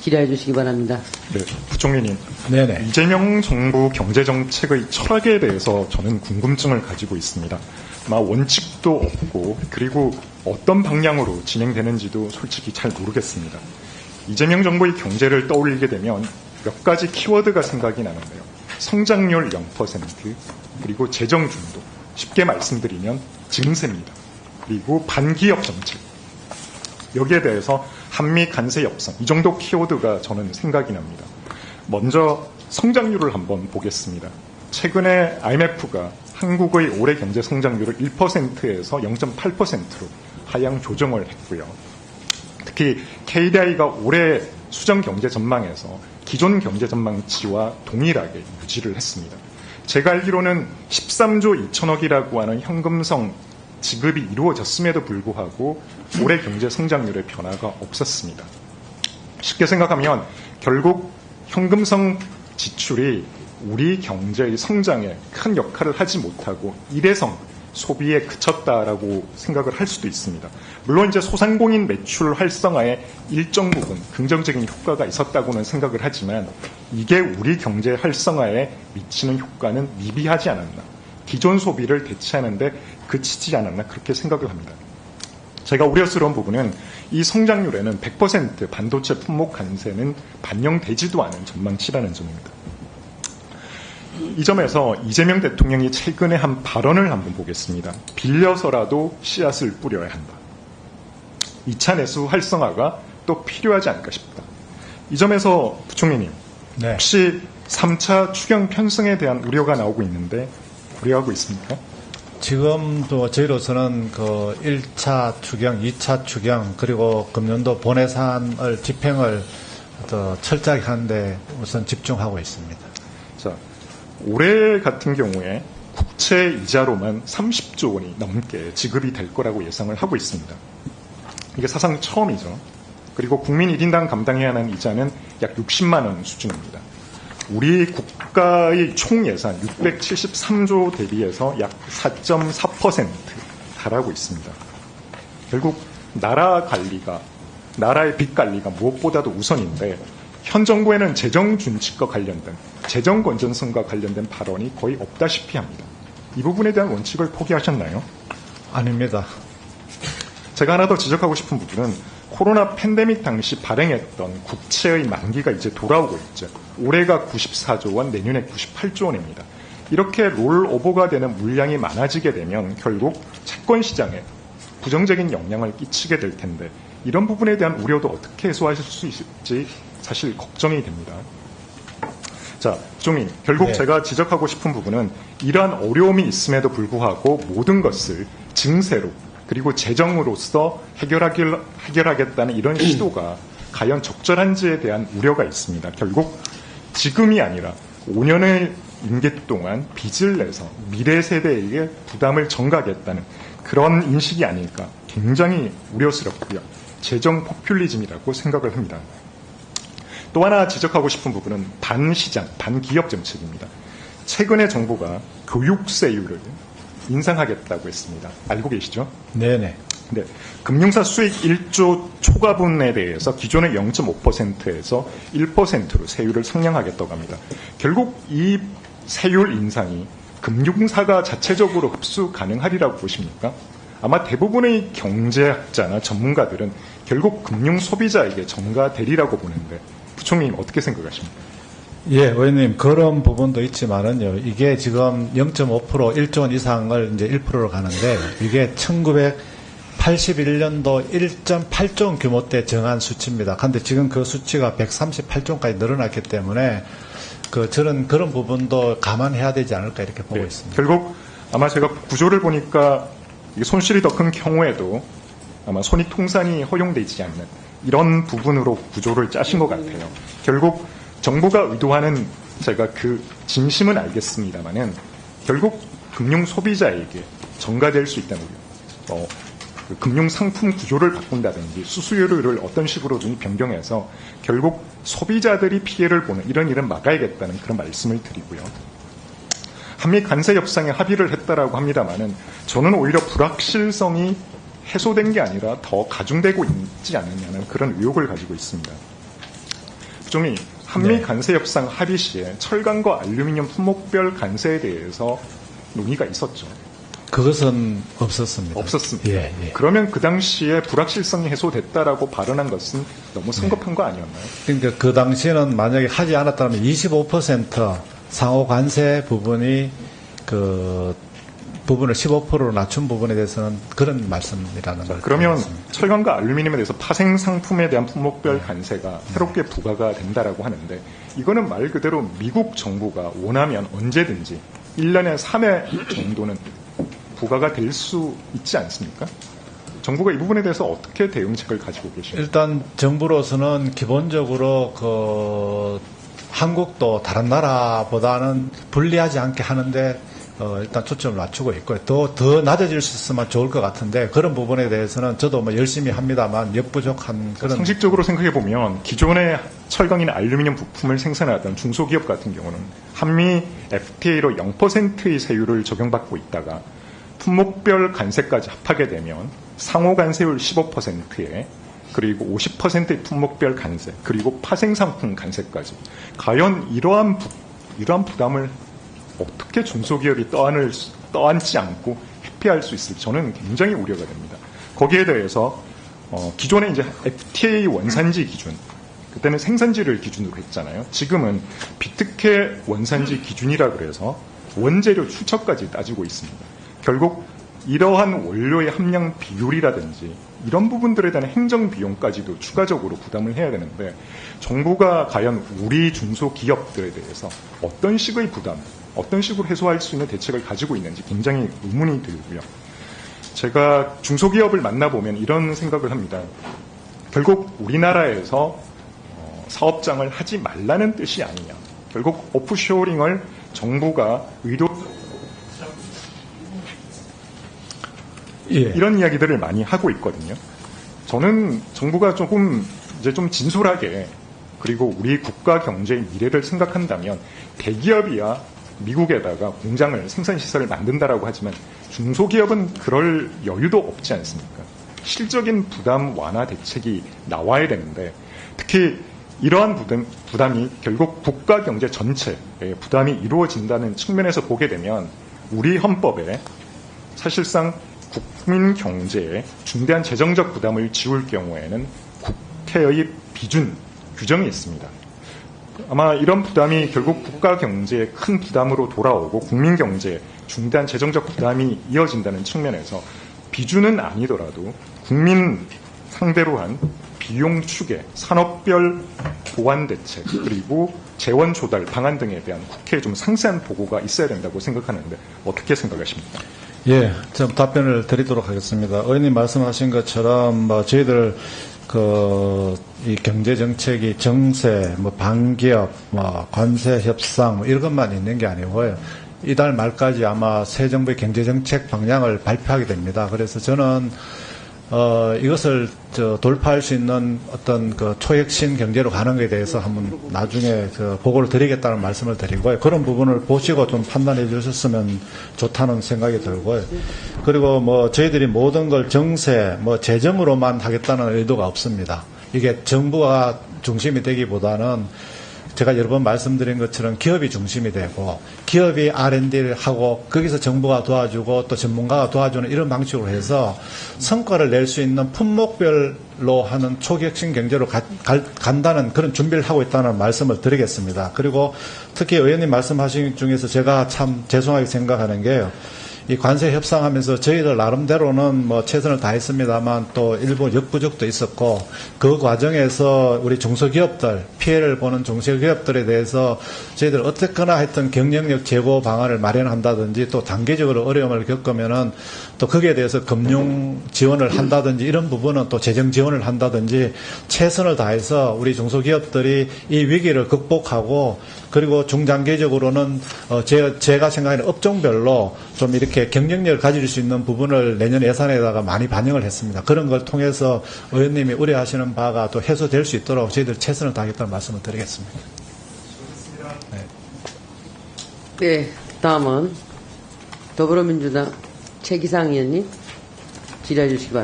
질의해 주시기 바랍니다. 네, 부총리님. 네네. 이재명 정부 경제정책의 철학에 대해서 저는 궁금증을 가지고 있습니다. 아마 원칙도 없고 그리고 어떤 방향으로 진행되는지도 솔직히 잘 모르겠습니다. 이재명 정부의 경제를 떠올리게 되면 몇 가지 키워드가 생각이 나는데요. 성장률 0%, 그리고 재정 중도, 쉽게 말씀드리면 증세입니다. 그리고 반기업 정책. 여기에 대해서 한미 관세 협상, 이 정도 키워드가 저는 생각이 납니다. 먼저 성장률을 한번 보겠습니다. 최근에 IMF가 한국의 올해 경제 성장률을 1%에서 0.8%로 하향 조정을 했고요. 특히 KDI가 올해 수정 경제 전망에서 기존 경제 전망치와 동일하게 유지를 했습니다. 제가 알기로는 13조 2천억이라고 하는 현금성 지급이 이루어졌음에도 불구하고 올해 경제 성장률의 변화가 없었습니다. 쉽게 생각하면 결국 현금성 지출이 우리 경제의 성장에 큰 역할을 하지 못하고 일회성 소비에 그쳤다라고 생각을 할 수도 있습니다. 물론 이제 소상공인 매출 활성화에 일정 부분 긍정적인 효과가 있었다고는 생각을 하지만 이게 우리 경제 활성화에 미치는 효과는 미비하지 않았나. 기존 소비를 대체하는데 그치지 않았나 그렇게 생각을 합니다. 제가 우려스러운 부분은 이 성장률에는 100% 반도체 품목 관세는 반영되지도 않은 전망치라는 점입니다. 이 점에서 이재명 대통령이 최근에 한 발언을 한번 보겠습니다. 빌려서라도 씨앗을 뿌려야 한다. 2차 내수 활성화가 또 필요하지 않을까 싶다. 이 점에서 부총리님, 네. 혹시 3차 추경 편성에 대한 우려가 나오고 있는데 우려하고 있습니까? 지금도 저희로서는 그 1차 추경, 2차 추경, 그리고 금년도 본예산을 집행을 더 철저하게 하는데 우선 집중하고 있습니다. 자, 올해 같은 경우에 국채 이자로만 30조 원이 넘게 지급이 될 거라고 예상을 하고 있습니다. 이게 사상 처음이죠. 그리고 국민 1인당 감당해야 하는 이자는 약 60만 원 수준입니다. 우리 국가의 총 예산 673조 대비해서 약 4.4% 달하고 있습니다. 결국 나라 관리가, 나라의 빚 관리가 무엇보다도 우선인데 현 정부에는 재정 준칙과 관련된, 재정 건전성과 관련된 발언이 거의 없다시피 합니다. 이 부분에 대한 원칙을 포기하셨나요? 아닙니다. 제가 하나 더 지적하고 싶은 부분은 코로나 팬데믹 당시 발행했던 국채의 만기가 이제 돌아오고 있죠. 올해가 94조 원, 내년에 98조 원입니다. 이렇게 롤오버가 되는 물량이 많아지게 되면 결국 채권 시장에 부정적인 영향을 끼치게 될 텐데 이런 부분에 대한 우려도 어떻게 해소하실 수 있을지 사실 걱정이 됩니다. 자, 부총리, 결국 네. 제가 지적하고 싶은 부분은 이러한 어려움이 있음에도 불구하고 모든 것을 증세로 그리고 재정으로서 해결하겠다는 이런 시도가 과연 적절한지에 대한 우려가 있습니다. 결국 지금이 아니라 5년의 임기 동안 빚을 내서 미래 세대에게 부담을 전가하겠다는 그런 인식이 아닐까 굉장히 우려스럽고요. 재정 포퓰리즘이라고 생각을 합니다. 또 하나 지적하고 싶은 부분은 반시장, 반기업 정책입니다. 최근에 정부가 교육세율을 인상하겠다고 했습니다. 알고 계시죠? 네네. 네, 금융사 수익 1조 초과분에 대해서 기존의 0.5%에서 1%로 세율을 상향하겠다고 합니다. 결국 이 세율 인상이 금융사가 자체적으로 흡수 가능하리라고 보십니까? 아마 대부분의 경제학자나 전문가들은 결국 금융 소비자에게 전가되리라고 보는데 부총리님 어떻게 생각하십니까? 예, 의원님, 그런 부분도 있지만은요, 이게 지금 0.5%, 1조 원 이상을 이제 1%로 가는데, 이게 1981년도 1.8조 원 규모 때 정한 수치입니다. 그런데 지금 그 수치가 138조 원까지 늘어났기 때문에, 저는 그런 부분도 감안해야 되지 않을까 이렇게 보고 있습니다. 결국 아마 제가 구조를 보니까 손실이 더 큰 경우에도 아마 손익통산이 허용되지 않는 이런 부분으로 구조를 짜신 것 같아요. 결국 정부가 의도하는 제가 그 진심은 알겠습니다만은 결국 금융 소비자에게 전가될 수 있다는 거예요. 그 금융 상품 구조를 바꾼다든지 수수료를 어떤 식으로든 변경해서 결국 소비자들이 피해를 보는 이런 일은 막아야겠다는 그런 말씀을 드리고요. 한미 관세 협상에 합의를 했다라고 합니다만은 저는 오히려 불확실성이 해소된 게 아니라 더 가중되고 있지 않느냐는 그런 의혹을 가지고 있습니다. 부총리, 한미 네. 관세 협상 합의 시에 철강과 알루미늄 품목별 관세에 대해서 논의가 있었죠. 그것은 없었습니다. 없었습니다. 예, 예. 그러면 그 당시에 불확실성이 해소됐다라고 발언한 것은 너무 성급한 거 아니었나요? 그러니까 그 당시에는 만약에 하지 않았다면 25% 상호 관세 부분이 그 부분을 15%로 낮춘 부분에 대해서는 그런 말씀이라는 걸. 그러면 드리겠습니다. 철강과 알루미늄에 대해서 파생 상품에 대한 품목별 관세가 새롭게 부과가 된다라고 하는데 이거는 말 그대로 미국 정부가 원하면 언제든지 1년에 3회 정도는 부과가 될 수 있지 않습니까? 정부가 이 부분에 대해서 어떻게 대응책을 가지고 계십니까? 일단 정부로서는 기본적으로 그 한국도 다른 나라보다는 불리하지 않게 하는데 일단 초점을 맞추고 있고요. 더 낮아질 수 있으면 좋을 것 같은데 그런 부분에 대해서는 저도 뭐 열심히 합니다만 역부족한 그런. 상식적으로 생각해 보면 기존의 철강이나 알루미늄 부품을 생산하던 중소기업 같은 경우는 한미 FTA로 0%의 세율을 적용받고 있다가 품목별 관세까지 합하게 되면 상호 관세율 15%에 그리고 50%의 품목별 관세 그리고 파생상품 관세까지 과연 이러한 부담을 어떻게 중소기업이 떠안지 않고 회피할 수 있을지 저는 굉장히 우려가 됩니다. 거기에 대해서 기존에 이제 FTA 원산지 기준 그때는 생산지를 기준으로 했잖아요. 지금은 비특혜 원산지 기준이라 그래서 원재료 출처까지 따지고 있습니다. 결국 이러한 원료의 함량 비율이라든지 이런 부분들에 대한 행정 비용까지도 추가적으로 부담을 해야 되는데 정부가 과연 우리 중소기업들에 대해서 어떤 식의 부담, 어떤 식으로 해소할 수 있는 대책을 가지고 있는지 굉장히 의문이 들고요. 제가 중소기업을 만나보면 이런 생각을 합니다. 결국 우리나라에서 사업장을 하지 말라는 뜻이 아니냐. 결국 오프쇼링을 정부가 예. 이런 이야기들을 많이 하고 있거든요. 저는 정부가 조금 이제 좀 진솔하게 그리고 우리 국가 경제의 미래를 생각한다면 대기업이야 미국에다가 공장을 생산시설을 만든다라고 하지만 중소기업은 그럴 여유도 없지 않습니까? 실적인 부담 완화 대책이 나와야 되는데 특히 이러한 부담이 결국 국가 경제 전체에 부담이 이루어진다는 측면에서 보게 되면 우리 헌법에 사실상 국민 경제에 중대한 재정적 부담을 지울 경우에는 국회의 비준 규정이 있습니다. 아마 이런 부담이 결국 국가 경제에 큰 부담으로 돌아오고 국민 경제에 중대한 재정적 부담이 이어진다는 측면에서 비준은 아니더라도 국민 상대로 한 비용 추계, 산업별 보완 대책, 그리고 재원 조달 방안 등에 대한 국회에 좀 상세한 보고가 있어야 된다고 생각하는데 어떻게 생각하십니까? 예, 좀 답변을 드리도록 하겠습니다. 의원님 말씀하신 것처럼 저희들 이 경제 정책이 정세, 반기업, 관세 협상 이런 것만 있는 게 아니고요. 이달 말까지 아마 새 정부의 경제 정책 방향을 발표하게 됩니다. 그래서 저는 이것을 돌파할 수 있는 어떤 초혁신 경제로 가는 것에 대해서 한번 나중에 보고를 드리겠다는 말씀을 드리고요. 그런 부분을 보시고 좀 판단해 주셨으면 좋다는 생각이 들고요. 그리고 저희들이 모든 걸 정세, 재정으로만 하겠다는 의도가 없습니다. 이게 정부가 중심이 되기보다는 제가 여러 번 말씀드린 것처럼 기업이 중심이 되고 기업이 R&D를 하고 거기서 정부가 도와주고 또 전문가가 도와주는 이런 방식으로 해서 성과를 낼 수 있는 품목별로 하는 초격신 경제로 간다는 그런 준비를 하고 있다는 말씀을 드리겠습니다. 그리고 특히 의원님 말씀하신 중에서 제가 참 죄송하게 생각하는 게요. 이 관세 협상하면서 저희들 나름대로는 최선을 다했습니다만 또 일부 역부족도 있었고 그 과정에서 우리 중소기업들 피해를 보는 중소기업들에 대해서 저희들 어떻거나 하여튼 경영력 제고 방안을 마련한다든지 또 단계적으로 어려움을 겪으면은 또 거기에 대해서 금융 지원을 한다든지 이런 부분은 또 재정 지원을 한다든지 최선을 다해서 우리 중소기업들이 이 위기를 극복하고 그리고 중장기적으로는 제가 생각하는 업종별로 좀 이렇게 경쟁력을 가질 수 있는 부분을 내년 예산에다가 많이 반영을 했습니다. 그런 걸 통해서 의원님이 우려하시는 바가 또 해소될 수 있도록 저희들 최선을 다하겠다는 말씀을 드리겠습니다. 네, 다음은 더불어민주당 최기상 의원님 질의해 주시기 바랍니다.